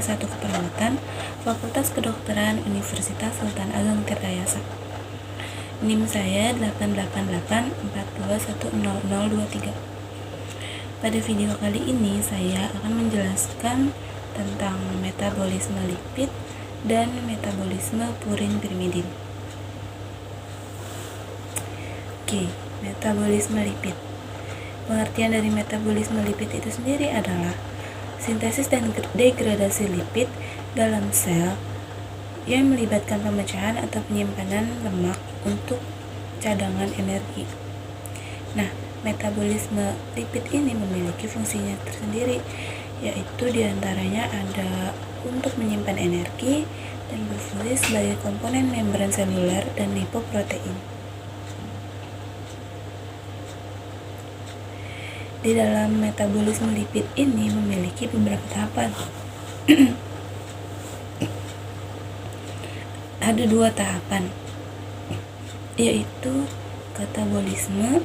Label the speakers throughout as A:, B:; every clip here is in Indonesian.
A: S1 Keperawatan, Fakultas Kedokteran Universitas Sultan Ageng Tirtayasa. NIM saya 88842100023. Pada video kali ini saya akan menjelaskan tentang metabolisme lipid dan metabolisme purin pirimidin. Oke, metabolisme lipid. Pengertian dari metabolisme lipid itu sendiri adalah sintesis dan degradasi lipid dalam sel yang melibatkan pemecahan atau penyimpanan lemak untuk cadangan energi. Nah, metabolisme lipid ini memiliki fungsinya tersendiri, yaitu diantaranya ada untuk menyimpan energi dan berfungsi sebagai komponen membran seluler dan lipoprotein. Di dalam metabolisme lipid ini memiliki beberapa tahapan. Ada 2 tahapan, yaitu katabolisme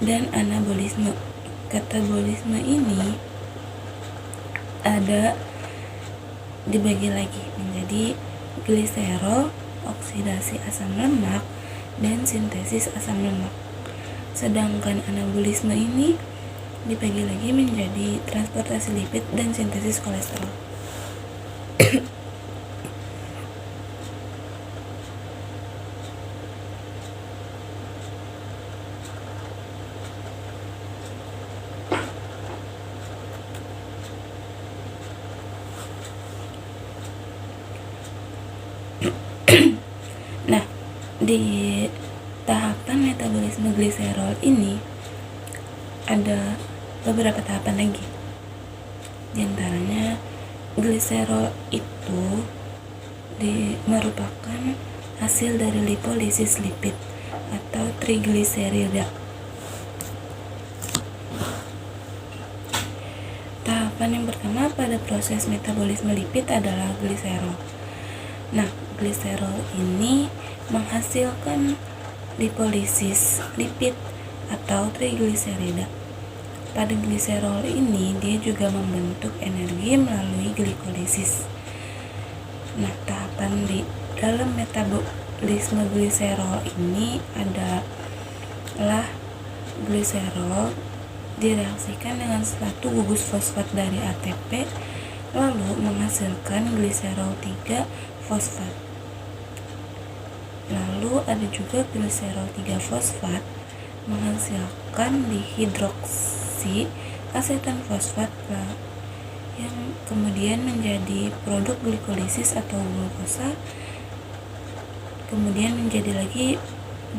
A: dan anabolisme. Katabolisme ini ada dibagi lagi menjadi gliserol, oksidasi asam lemak, dan sintesis asam lemak. Sedangkan anabolisme ini dibagi lagi menjadi transportasi lipid dan sintesis kolesterol. Nah, di tahapan metabolisme gliserol ini ada beberapa tahapan lagi. Di antaranya gliserol itu merupakan hasil dari lipolisis lipid atau trigliserida. Tahapan yang pertama pada proses metabolisme lipid adalah gliserol. Nah, gliserol ini menghasilkan lipolisis lipid atau trigliserida. Pada gliserol ini dia juga membentuk energi melalui glikolisis. Nah, tahapan di dalam metabolisme gliserol ini adalah gliserol direaksikan dengan satu gugus fosfat dari ATP lalu menghasilkan gliserol 3 fosfat. Lalu ada juga gliserol 3 fosfat menghasilkan dihidroksi asetan fosfat yang kemudian menjadi produk glikolisis atau glukosa, kemudian menjadi lagi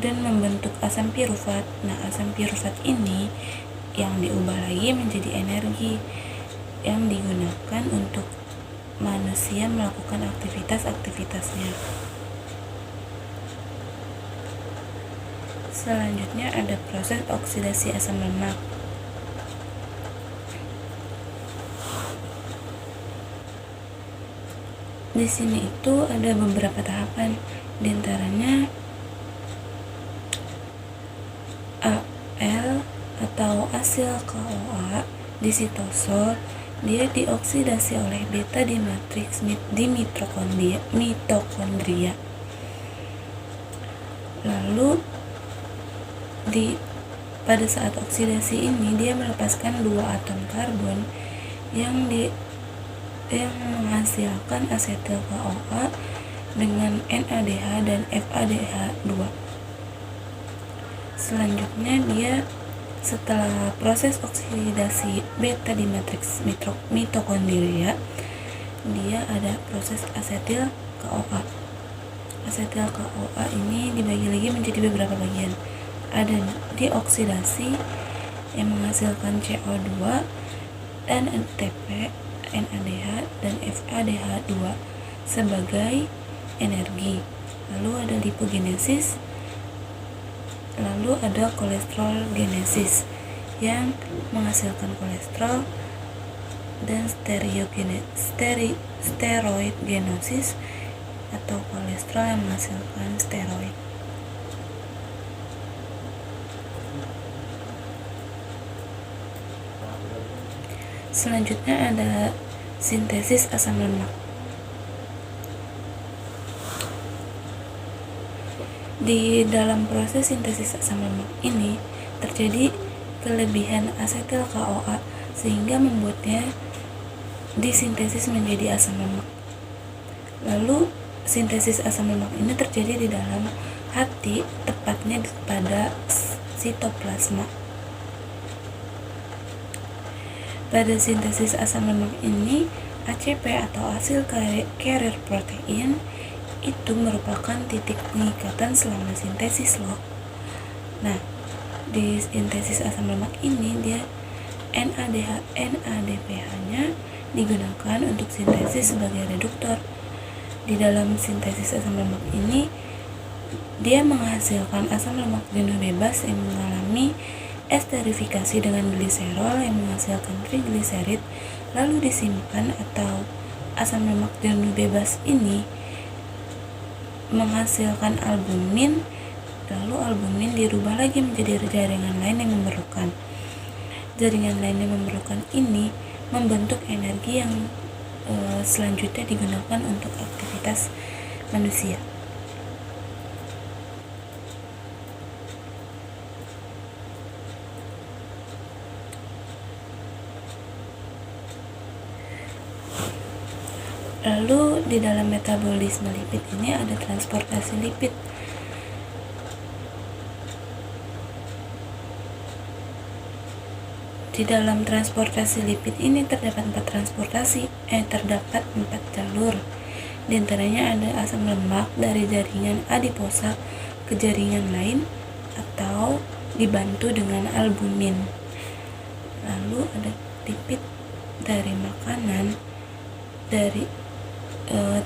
A: dan membentuk asam pirufat. Nah, asam pirufat ini yang diubah lagi menjadi energi yang digunakan untuk manusia melakukan aktivitas-aktivitasnya. Selanjutnya ada proses oksidasi asam lemak. Di sini itu ada beberapa tahapan, di antaranya AL atau asil CoA di sitosol dia dioksidasi oleh beta di matriks di mitokondria. Lalu pada saat oksidasi ini dia melepaskan 2 atom karbon yang menghasilkan asetil CoA dengan NADH dan FADH2. Selanjutnya dia setelah proses oksidasi beta di matriks mitokondria, dia ada proses asetil CoA. Asetil CoA ini dibagi lagi menjadi beberapa bagian. Ada dioksidasi yang menghasilkan CO2 dan ATP, NADH dan FADH2 sebagai energi. Lalu ada lipogenesis, lalu ada kolesterol genesis yang menghasilkan kolesterol, dan steroid genosis atau kolesterol yang menghasilkan steroid. Selanjutnya ada sintesis asam lemak. Di dalam proses sintesis asam lemak ini terjadi kelebihan asetil CoA sehingga membuatnya disintesis menjadi asam lemak. Lalu sintesis asam lemak ini terjadi di dalam hati, tepatnya pada sitoplasma. Pada sintesis asam lemak ini, ACP atau acyl carrier protein itu merupakan titik pengikatan selama sintesis loh. Nah, di sintesis asam lemak ini dia NADPH-nya digunakan untuk sintesis sebagai reduktor. Di dalam sintesis asam lemak ini dia menghasilkan asam lemak jenuh bebas yang mengalami esterifikasi dengan gliserol yang menghasilkan trigliserid, lalu disimpan, atau asam lemak jenuh bebas ini menghasilkan albumin, lalu albumin dirubah lagi menjadi jaringan lain yang memerlukan. Jaringan lain yang memerlukan ini membentuk energi yang selanjutnya digunakan untuk aktivitas manusia. Lalu di dalam metabolisme lipid ini ada transportasi lipid. Di dalam transportasi lipid ini terdapat empat jalur. Di antaranya ada asam lemak dari jaringan adiposa ke jaringan lain atau dibantu dengan albumin. Lalu ada lipid dari makanan,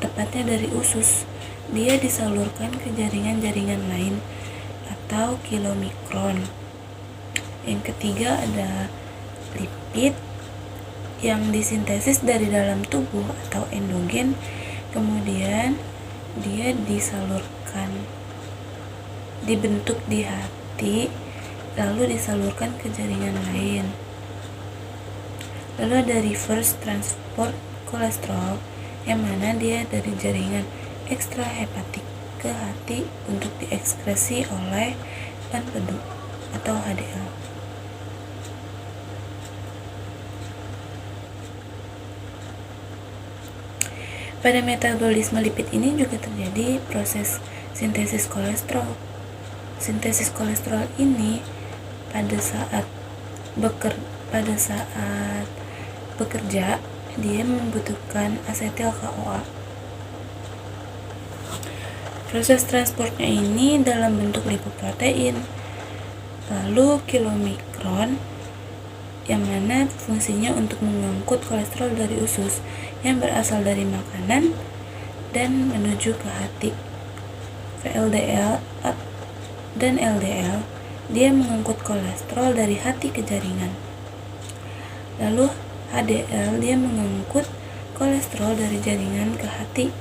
A: tepatnya dari usus. Dia disalurkan ke jaringan-jaringan lain atau kilomikron. Yang ketiga ada lipid yang disintesis dari dalam tubuh atau endogen, kemudian dia dibentuk di hati, lalu disalurkan ke jaringan lain. Lalu ada reverse transport kolesterol, yang mana dia dari jaringan ekstrahepatik ke hati untuk diekskresi oleh empedu atau HDL. Pada metabolisme lipid ini juga terjadi proses sintesis kolesterol. Sintesis kolesterol ini pada saat bekerja dia membutuhkan asetil CoA. Proses transportnya ini dalam bentuk lipoprotein, lalu kilomikron, yang mana fungsinya untuk mengangkut kolesterol dari usus yang berasal dari makanan dan menuju ke hati. VLDL dan LDL, dia mengangkut kolesterol dari hati ke jaringan. Lalu HDL, dia mengangkut kolesterol dari jaringan ke hati.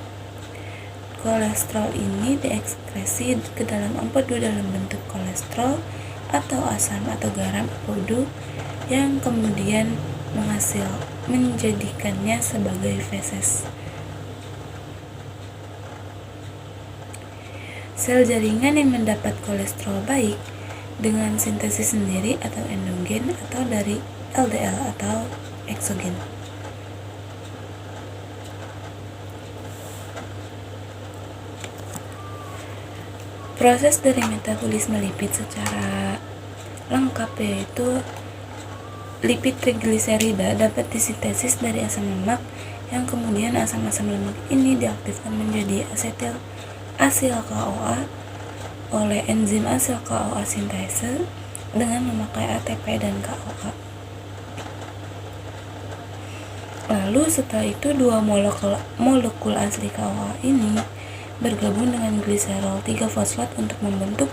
A: Kolesterol ini diekskresi ke dalam empedu dalam bentuk kolesterol atau asam atau garam empedu yang kemudian menjadikannya sebagai feses. Sel jaringan yang mendapat kolesterol baik dengan sintesis sendiri atau endogen atau dari LDL atau eksogen. Proses dari metabolisme lipid secara lengkap yaitu lipid trigliserida dapat disintesis dari asam lemak yang kemudian asam-asam lemak ini diaktifkan menjadi asil CoA oleh enzim asil CoA sintase dengan memakai ATP dan CoA. Lalu setelah itu dua molekul asli CoA ini bergabung dengan gliserol 3-fosfat untuk membentuk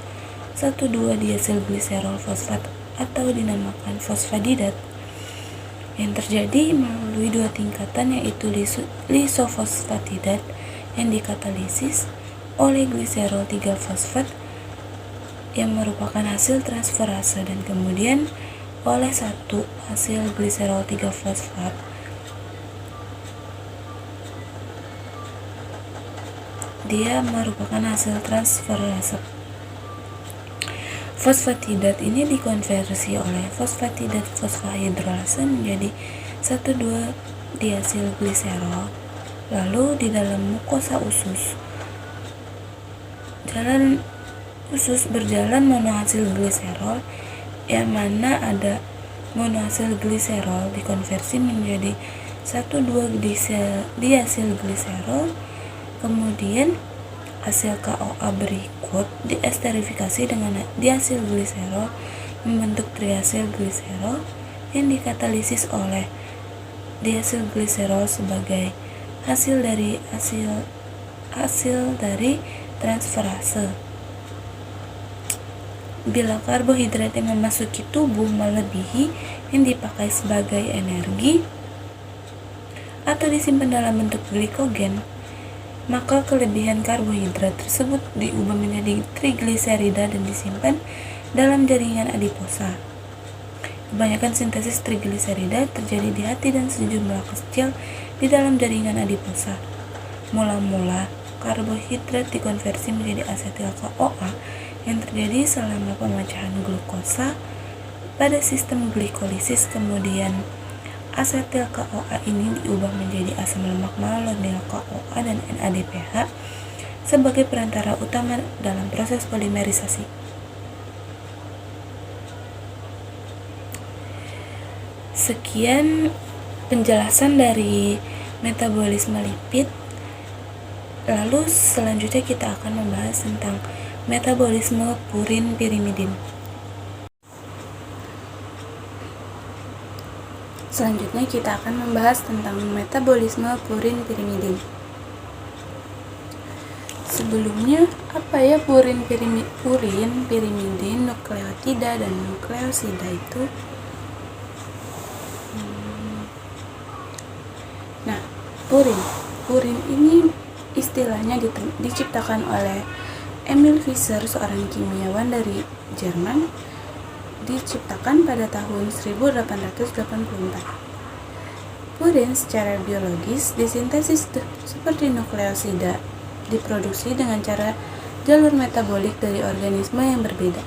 A: 1,2-deasil gliserol-fosfat atau dinamakan fosfadidat yang terjadi melalui dua tingkatan, yaitu lisofosfatidat yang dikatalisis oleh gliserol 3-fosfat yang merupakan hasil transferase dan kemudian oleh hasil gliserol 3-fosfat dia merupakan hasil transferase. Fosfatidat ini dikonversi oleh fosfatidat fosfohidrolase menjadi 1,2-diasilgliserol. Lalu di dalam mukosa usus berjalan monoasil gliserol, yang mana ada monoasil gliserol dikonversi menjadi 1,2-diasilgliserol. Kemudian hasil KOA berikut diesterifikasi dengan diasilgliserol membentuk triasilgliserol yang dikatalisis oleh diasilgliserol sebagai hasil dari transferase. Bila karbohidrat yang memasuki tubuh melebihi yang dipakai sebagai energi atau disimpan dalam bentuk glikogen, maka kelebihan karbohidrat tersebut diubah menjadi trigliserida dan disimpan dalam jaringan adiposa. Kebanyakan sintesis trigliserida terjadi di hati dan sejumlah kecil di dalam jaringan adiposa. Mula-mula, karbohidrat dikonversi menjadi asetil CoA yang terjadi selama pemecahan glukosa pada sistem glikolisis. Kemudian asetil CoA ini diubah menjadi asam lemak malonyl CoA dan NADPH sebagai perantara utama dalam proses polimerisasi. Sekian penjelasan dari metabolisme lipid. Lalu selanjutnya kita akan membahas tentang metabolisme purin pirimidin. Selanjutnya kita akan membahas tentang metabolisme purin pirimidin. Sebelumnya, apa ya purin pirimidin, nukleotida dan nukleosida itu? Nah, purin ini istilahnya diciptakan oleh Emil Fischer, seorang kimia dari Jerman. Diciptakan pada tahun 1884. Purin secara biologis disintesis seperti nukleosida, diproduksi dengan cara jalur metabolik dari organisme yang berbeda.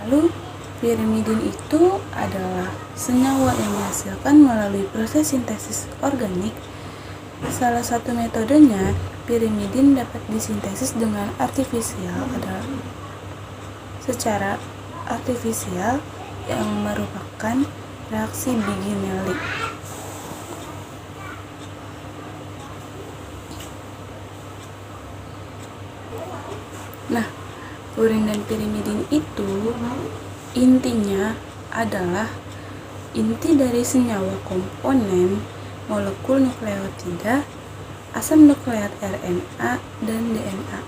A: Lalu, pirimidin itu adalah senyawa yang dihasilkan melalui proses sintesis organik. Salah satu metodenya, pirimidin dapat disintesis dengan secara artifisial yang merupakan reaksi Biginelli. Nah, purin dan pirimidin itu intinya adalah inti dari senyawa komponen molekul nukleotida, asam nukleat RNA, dan DNA.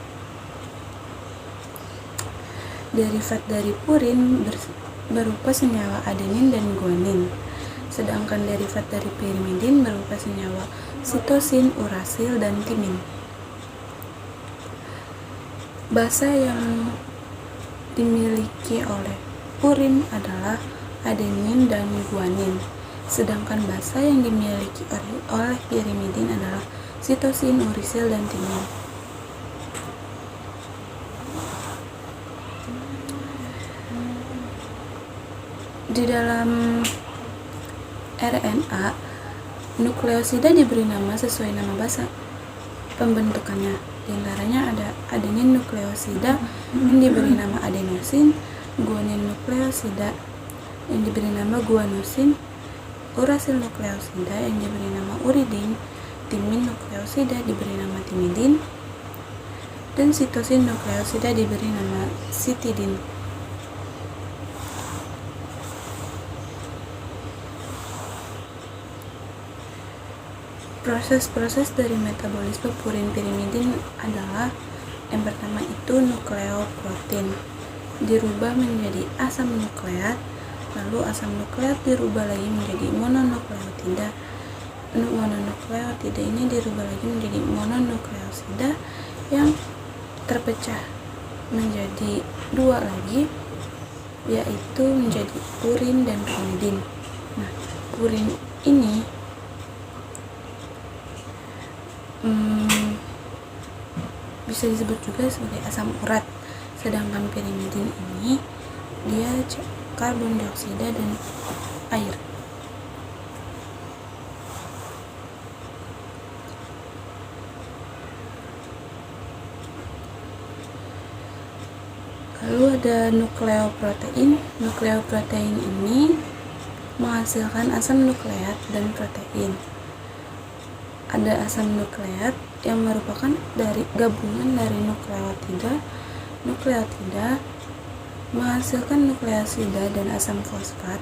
A: Derivat dari purin berupa senyawa adenin dan guanin, sedangkan derivat dari pirimidin berupa senyawa sitosin, urasil, dan timin. Basa yang dimiliki oleh purin adalah adenin dan guanin, sedangkan basa yang dimiliki oleh pirimidin adalah sitosin, urasil, dan timin. Di dalam RNA, nukleosida diberi nama sesuai nama basa pembentukannya. Di antaranya ada adenin nukleosida yang diberi nama adenosin, guanin nukleosida yang diberi nama guanosin, urasil nukleosida yang diberi nama uridin, timin nukleosida diberi nama timidin, dan sitosin nukleosida diberi nama sitidin. Proses-proses dari metabolisme purin pirimidin adalah yang pertama itu nukleoprotein dirubah menjadi asam nukleat, lalu asam nukleat dirubah lagi menjadi mononukleotida. Mononukleotida ini dirubah lagi menjadi mononukleosida yang terpecah menjadi dua lagi, yaitu menjadi purin dan pirimidin. Nah, purin ini bisa disebut juga sebagai asam urat. Sedangkan pirimidin ini dia karbon dioksida dan air. Lalu ada nukleoprotein. Nukleoprotein ini menghasilkan asam nukleat dan protein. Ada asam nukleat yang merupakan dari gabungan dari nukleotida. Nukleotida menghasilkan nukleosida dan asam fosfat.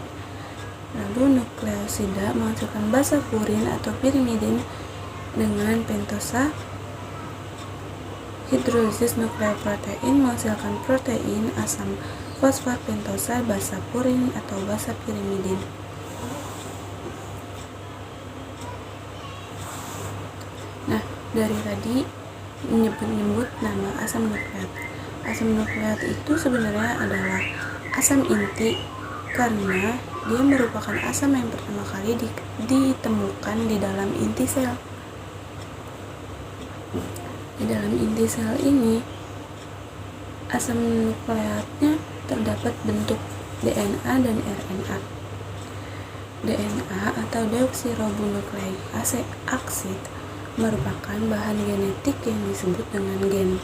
A: Lalu nukleosida menghasilkan basa purin atau pirimidin dengan pentosa. Hidrolisis nukleoprotein menghasilkan protein, asam fosfat, pentosa, basa purin atau basa pirimidin. Nah, dari tadi menyebut nama asam nukleat. Asam nukleat itu sebenarnya adalah asam inti karena dia merupakan asam yang pertama kali ditemukan di dalam inti sel. Di dalam inti sel ini, asam nukleatnya terdapat bentuk DNA dan RNA. DNA atau deoksiribonukleik aksid merupakan bahan genetik yang disebut dengan gen.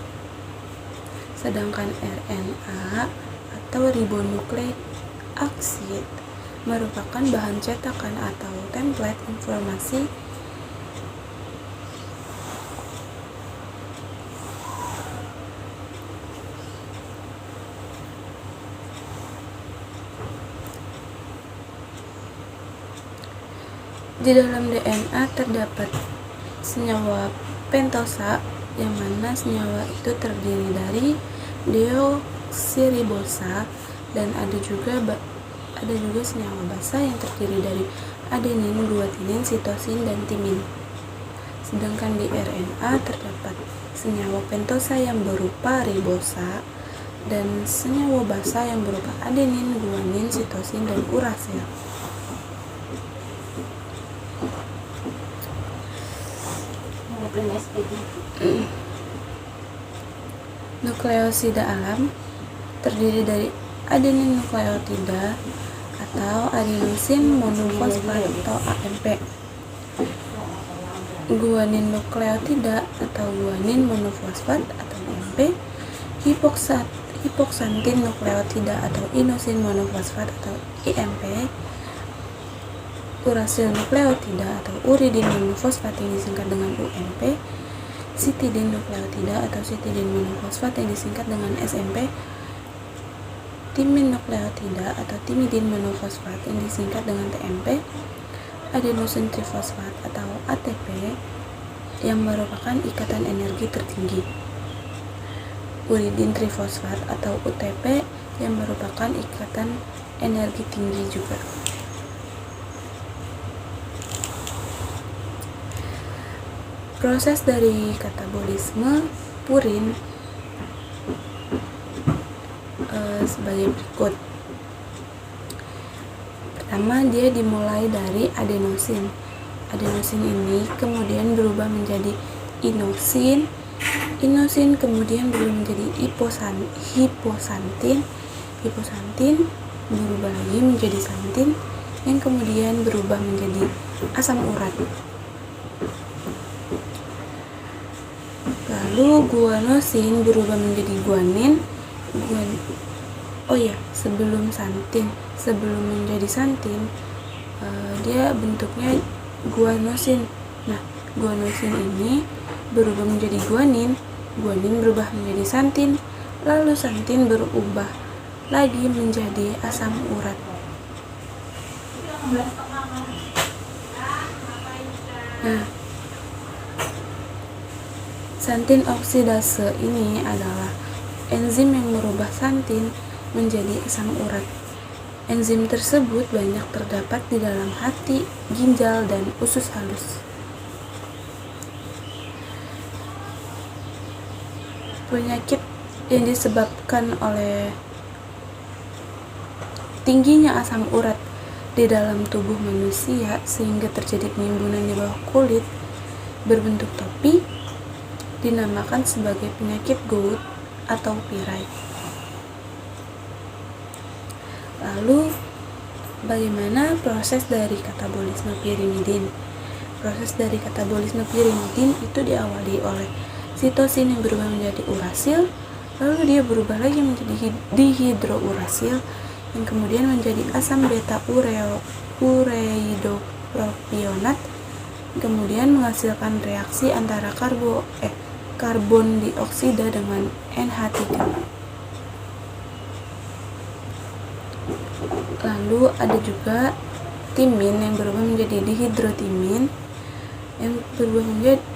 A: Sedangkan RNA atau ribonukleik aksid merupakan bahan cetakan atau template informasi Di dalam DNA terdapat senyawa pentosa, yang mana senyawa itu terdiri dari deoksiribosa, dan ada juga senyawa basa yang terdiri dari adenin, guaninin, sitosin, dan timin. Sedangkan di RNA terdapat senyawa pentosa yang berupa ribosa dan senyawa basa yang berupa adenin, guanin, sitosin, dan urasil. Nukleosida alam terdiri dari adenin nukleotida atau adenosin monofosfat atau AMP, guanin nukleotida atau guanin monofosfat atau AMP, hipoksantin nukleotida atau inosin monofosfat atau IMP, urasil nukleotida atau uridin monofosfat yang disingkat dengan UMP, sitidin nukleotida atau sitidin monofosfat yang disingkat dengan SMP, timin nukleotida atau timidin monofosfat yang disingkat dengan TMP, adenosin trifosfat atau ATP yang merupakan ikatan energi tertinggi, uridin trifosfat atau UTP yang merupakan ikatan energi tinggi juga. Proses dari katabolisme purin sebagai berikut. Pertama, dia dimulai dari adenosin. Adenosin ini kemudian berubah menjadi inosin. Inosin kemudian berubah menjadi hiposantin. Hiposantin berubah lagi menjadi santin, yang kemudian berubah menjadi asam urat. Lalu guanosin berubah menjadi guanin. Sebelum menjadi santin, dia bentuknya guanosin. Nah, guanosin ini berubah menjadi guanin. Guanin berubah menjadi santin. Lalu santin berubah lagi menjadi asam urat. Nah, santin oksidase ini adalah enzim yang merubah santin menjadi asam urat. Enzim tersebut banyak terdapat di dalam hati, ginjal, dan usus halus. Penyakit yang disebabkan oleh tingginya asam urat di dalam tubuh manusia sehingga terjadi penimbunan di bawah kulit berbentuk topi dinamakan sebagai penyakit gout atau pirai. Lalu, bagaimana proses dari katabolisme pirimidin? Proses dari katabolisme pirimidin itu diawali oleh sitosin yang berubah menjadi urasil, lalu dia berubah lagi menjadi dihidrourasil, yang kemudian menjadi asam beta ureidopropionat, kemudian menghasilkan reaksi antara karbon dioksida dengan NH3. Lalu ada juga timin yang berubah menjadi dihidrotimin, yang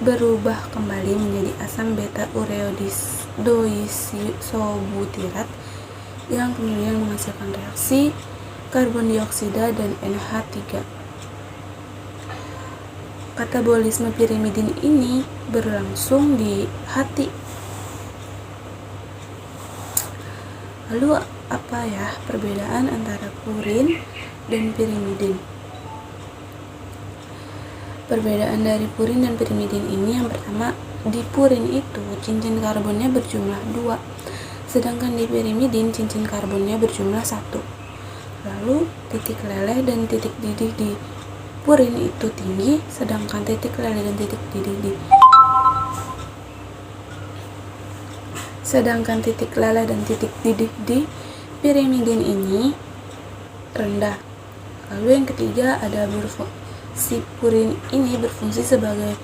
A: berubah kembali menjadi asam beta ureoisobutirat, yang kemudian menghasilkan reaksi karbon dioksida dan NH3. Katabolisme pirimidin ini berlangsung di hati. Lalu apa ya perbedaan antara purin dan pirimidin? Perbedaan dari purin dan pirimidin ini, yang pertama, di purin itu cincin karbonnya berjumlah 2, sedangkan di pirimidin cincin karbonnya berjumlah 1. Lalu titik leleh dan titik didih di purin itu tinggi, sedangkan titik leleh dan titik didih di pirimidin ini rendah. Lalu yang ketiga ada si purin ini berfungsi sebagai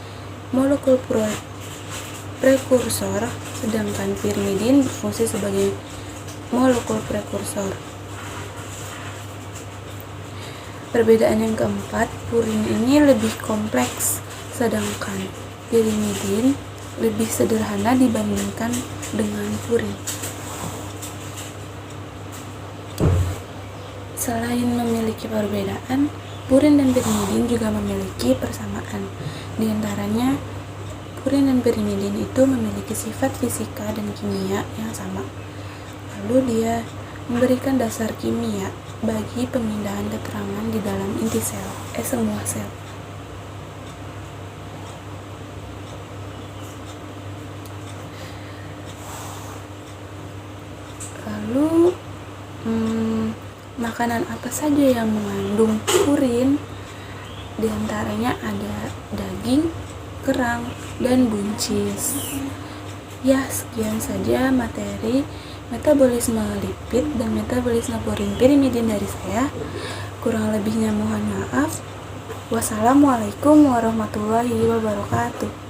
A: molekul prekursor, sedangkan pirimidin berfungsi sebagai molekul prekursor. Perbedaan yang keempat, purin ini lebih kompleks, sedangkan pirimidin lebih sederhana dibandingkan dengan purin. Selain memiliki perbedaan, purin dan pirimidin juga memiliki persamaan. Di antaranya, purin dan pirimidin itu memiliki sifat fisika dan kimia yang sama. Lalu dia memberikan dasar kimia bagi pemindahan keterangan di dalam inti semua sel. Lalu, makanan apa saja yang mengandung purin? Di antaranya ada daging, kerang, dan buncis. Ya, sekian saja materi metabolisme lipid dan metabolisme purin pirimidin dari saya. Kurang lebihnya mohon maaf. Wassalamualaikum warahmatullahi wabarakatuh.